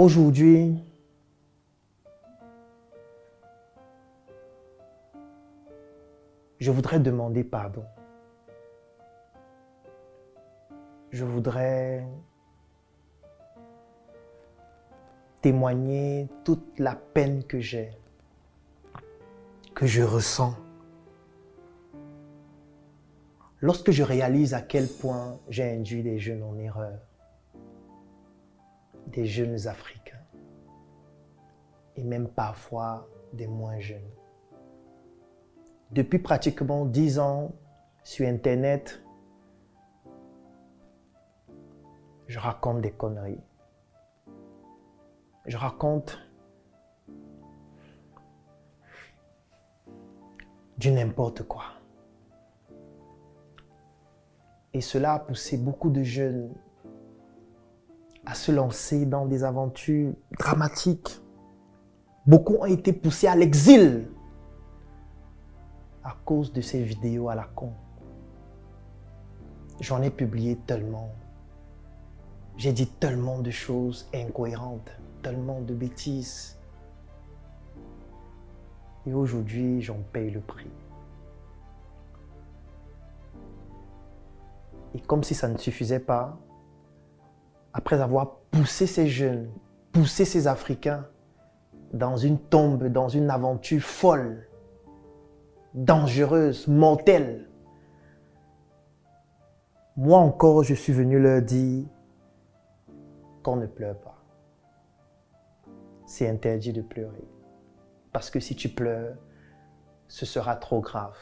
Aujourd'hui, je voudrais demander pardon. Je voudrais témoigner toute la peine que j'ai, que je ressens. Lorsque je réalise à quel point j'ai induit des jeunes en erreur, des jeunes Africains, et même parfois des moins jeunes. Depuis pratiquement 10 ans, sur Internet, je raconte des conneries. Je raconte du n'importe quoi. Et cela a poussé beaucoup de jeunes à se lancer dans des aventures dramatiques. Beaucoup ont été poussés à l'exil à cause de ces vidéos à la con. J'en ai publié tellement. J'ai dit tellement de choses incohérentes, tellement de bêtises. Et aujourd'hui, j'en paye le prix. Et comme si ça ne suffisait pas, après avoir poussé ces jeunes, poussé ces Africains dans une tombe, dans une aventure folle, dangereuse, mortelle, moi encore, je suis venu leur dire qu'on ne pleure pas. C'est interdit de pleurer. Parce que si tu pleures, ce sera trop grave.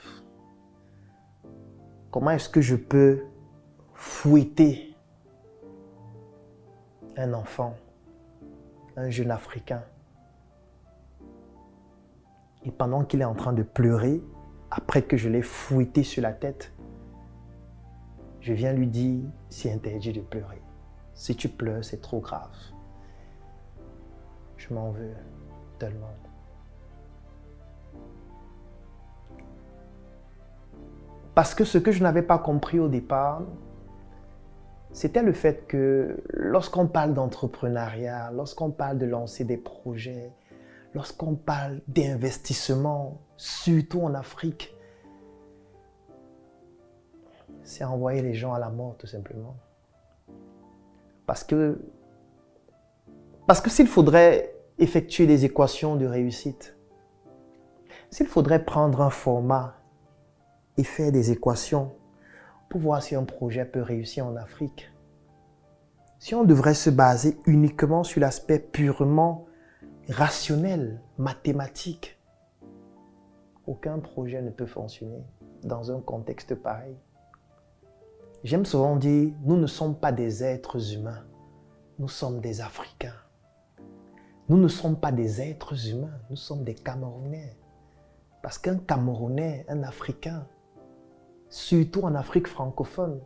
Comment est-ce que je peux fouetter un enfant, un jeune Africain, et pendant qu'il est en train de pleurer, après que je l'ai fouetté sur la tête, je viens lui dire, c'est interdit de pleurer. Si tu pleures, c'est trop grave. Je m'en veux tellement. Parce que ce que je n'avais pas compris au départ, c'était le fait que lorsqu'on parle d'entrepreneuriat, lorsqu'on parle de lancer des projets, lorsqu'on parle d'investissement, surtout en Afrique, c'est envoyer les gens à la mort tout simplement. Parce que s'il faudrait effectuer des équations de réussite, s'il faudrait prendre un format et faire des équations pour voir si un projet peut réussir en Afrique, si on devrait se baser uniquement sur l'aspect purement rationnel, mathématique, aucun projet ne peut fonctionner dans un contexte pareil. J'aime souvent dire, nous ne sommes pas des êtres humains, nous sommes des Africains. Nous ne sommes pas des êtres humains, nous sommes des Camerounais. Parce qu'un Camerounais, un Africain, surtout en Afrique francophone,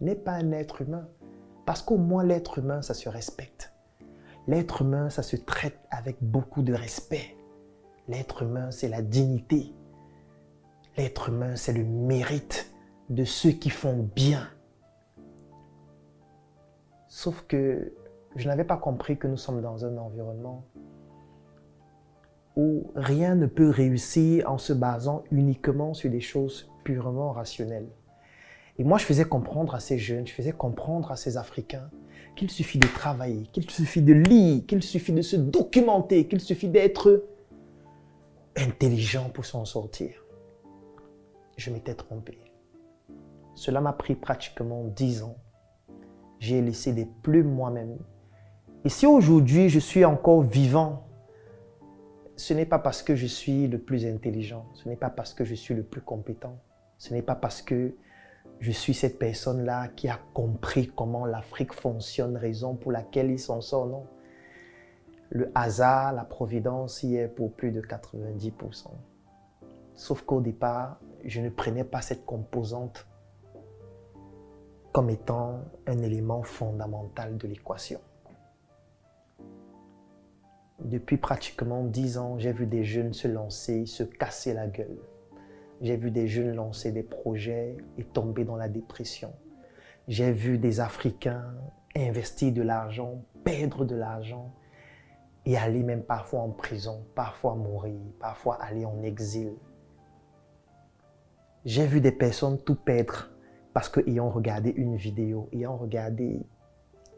n'est pas un être humain. Parce qu'au moins l'être humain, ça se respecte. L'être humain, ça se traite avec beaucoup de respect. L'être humain, c'est la dignité. L'être humain, c'est le mérite de ceux qui font bien. Sauf que je n'avais pas compris que nous sommes dans un environnement où rien ne peut réussir en se basant uniquement sur des choses purement rationnelles. Et moi, je faisais comprendre à ces jeunes, je faisais comprendre à ces Africains qu'il suffit de travailler, qu'il suffit de lire, qu'il suffit de se documenter, qu'il suffit d'être intelligent pour s'en sortir. Je m'étais trompé. Cela m'a pris pratiquement 10 ans. J'ai laissé des plumes moi-même. Et si aujourd'hui je suis encore vivant, ce n'est pas parce que je suis le plus intelligent, ce n'est pas parce que je suis le plus compétent, ce n'est pas parce que je suis cette personne-là qui a compris comment l'Afrique fonctionne, raison pour laquelle il s'en sort, non. Le hasard, la providence y est pour plus de 90%. Sauf qu'au départ, je ne prenais pas cette composante comme étant un élément fondamental de l'équation. Depuis pratiquement 10 ans, j'ai vu des jeunes se lancer, se casser la gueule. J'ai vu des jeunes lancer des projets et tomber dans la dépression. J'ai vu des Africains investir de l'argent, perdre de l'argent. et aller même parfois en prison, parfois mourir, parfois aller en exil. J'ai vu des personnes tout perdre parce qu'ayant regardé une vidéo, ayant regardé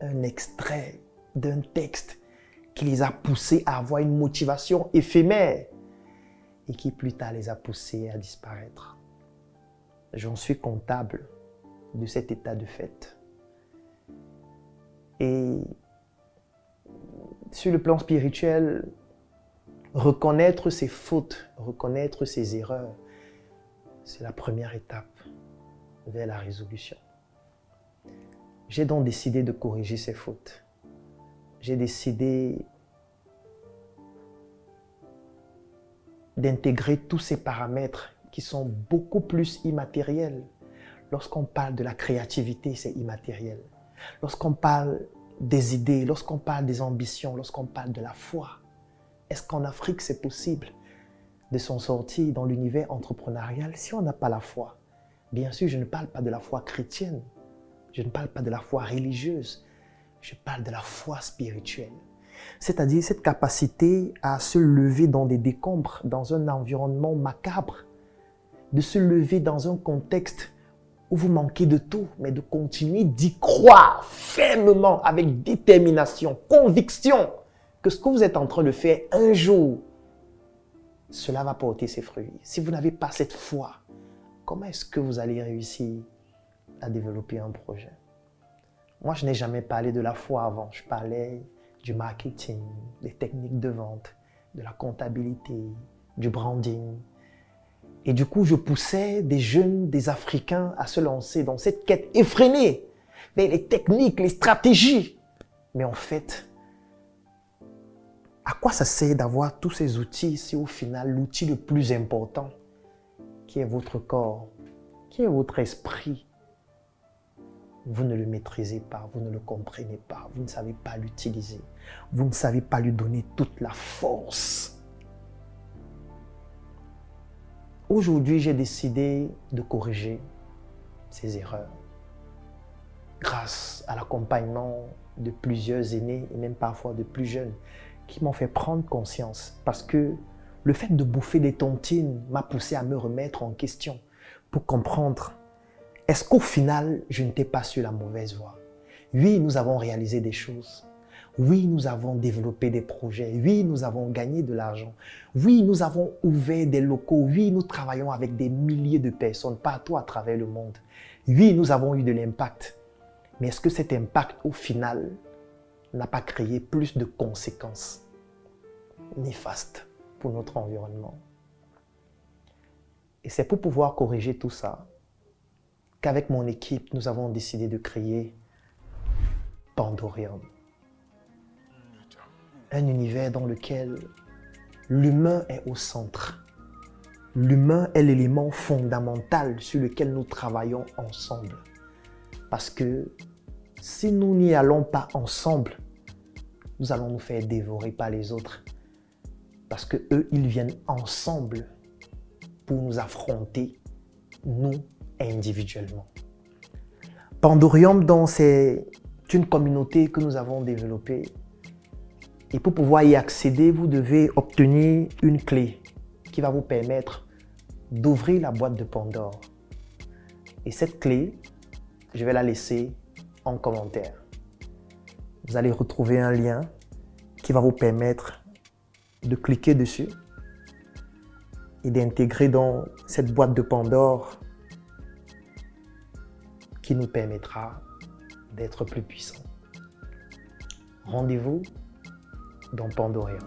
un extrait d'un texte qui les a poussés à avoir une motivation éphémère et qui plus tard les a poussés à disparaître. J'en suis comptable de cet état de fait. Et sur le plan spirituel, reconnaître ses fautes, reconnaître ses erreurs, c'est la première étape vers la résolution. J'ai donc décidé de corriger ces fautes. J'ai décidé d'intégrer tous ces paramètres qui sont beaucoup plus immatériels. Lorsqu'on parle de la créativité, c'est immatériel. Lorsqu'on parle des idées, lorsqu'on parle des ambitions, lorsqu'on parle de la foi, est-ce qu'en Afrique c'est possible de s'en sortir dans l'univers entrepreneurial si on n'a pas la foi? Bien sûr, je ne parle pas de la foi chrétienne, je ne parle pas de la foi religieuse, je parle de la foi spirituelle. C'est-à-dire cette capacité à se lever dans des décombres, dans un environnement macabre, de se lever dans un contexte où vous manquez de tout, mais de continuer d'y croire fermement, avec détermination, conviction, que ce que vous êtes en train de faire un jour, cela va porter ses fruits. Si vous n'avez pas cette foi, comment est-ce que vous allez réussir à développer un projet? Moi, je n'ai jamais parlé de la foi avant. Je parlais du marketing, des techniques de vente, de la comptabilité, du branding. Et du coup, je poussais des jeunes, des Africains à se lancer dans cette quête effrénée vers les techniques, les stratégies. Mais en fait, à quoi ça sert d'avoir tous ces outils si au final, l'outil le plus important, qui est votre corps, qui est votre esprit, vous ne le maîtrisez pas, vous ne le comprenez pas, vous ne savez pas l'utiliser, vous ne savez pas lui donner toute la force. Aujourd'hui, j'ai décidé de corriger ces erreurs grâce à l'accompagnement de plusieurs aînés et même parfois de plus jeunes qui m'ont fait prendre conscience parce que le fait de bouffer des tontines m'a poussé à me remettre en question pour comprendre est-ce qu'au final, je n'étais pas sur la mauvaise voie? Oui, nous avons réalisé des choses. Oui, nous avons développé des projets. Oui, nous avons gagné de l'argent. Oui, nous avons ouvert des locaux. Oui, nous travaillons avec des milliers de personnes partout à travers le monde. Oui, nous avons eu de l'impact. Mais est-ce que cet impact, au final, n'a pas créé plus de conséquences néfastes pour notre environnement? Et c'est pour pouvoir corriger tout ça qu'avec mon équipe, nous avons décidé de créer Pandorium. Un univers dans lequel l'humain est au centre. L'humain est l'élément fondamental sur lequel nous travaillons ensemble. Parce que si nous n'y allons pas ensemble, nous allons nous faire dévorer par les autres. Parce qu'eux, ils viennent ensemble pour nous affronter, nous, individuellement. Pandorium, donc, c'est une communauté que nous avons développée. Et pour pouvoir y accéder, vous devez obtenir une clé qui va vous permettre d'ouvrir la boîte de Pandore. Et cette clé, je vais la laisser en commentaire. Vous allez retrouver un lien qui va vous permettre de cliquer dessus et d'intégrer dans cette boîte de Pandore qui nous permettra d'être plus puissants. Rendez-vous dans Pandorium.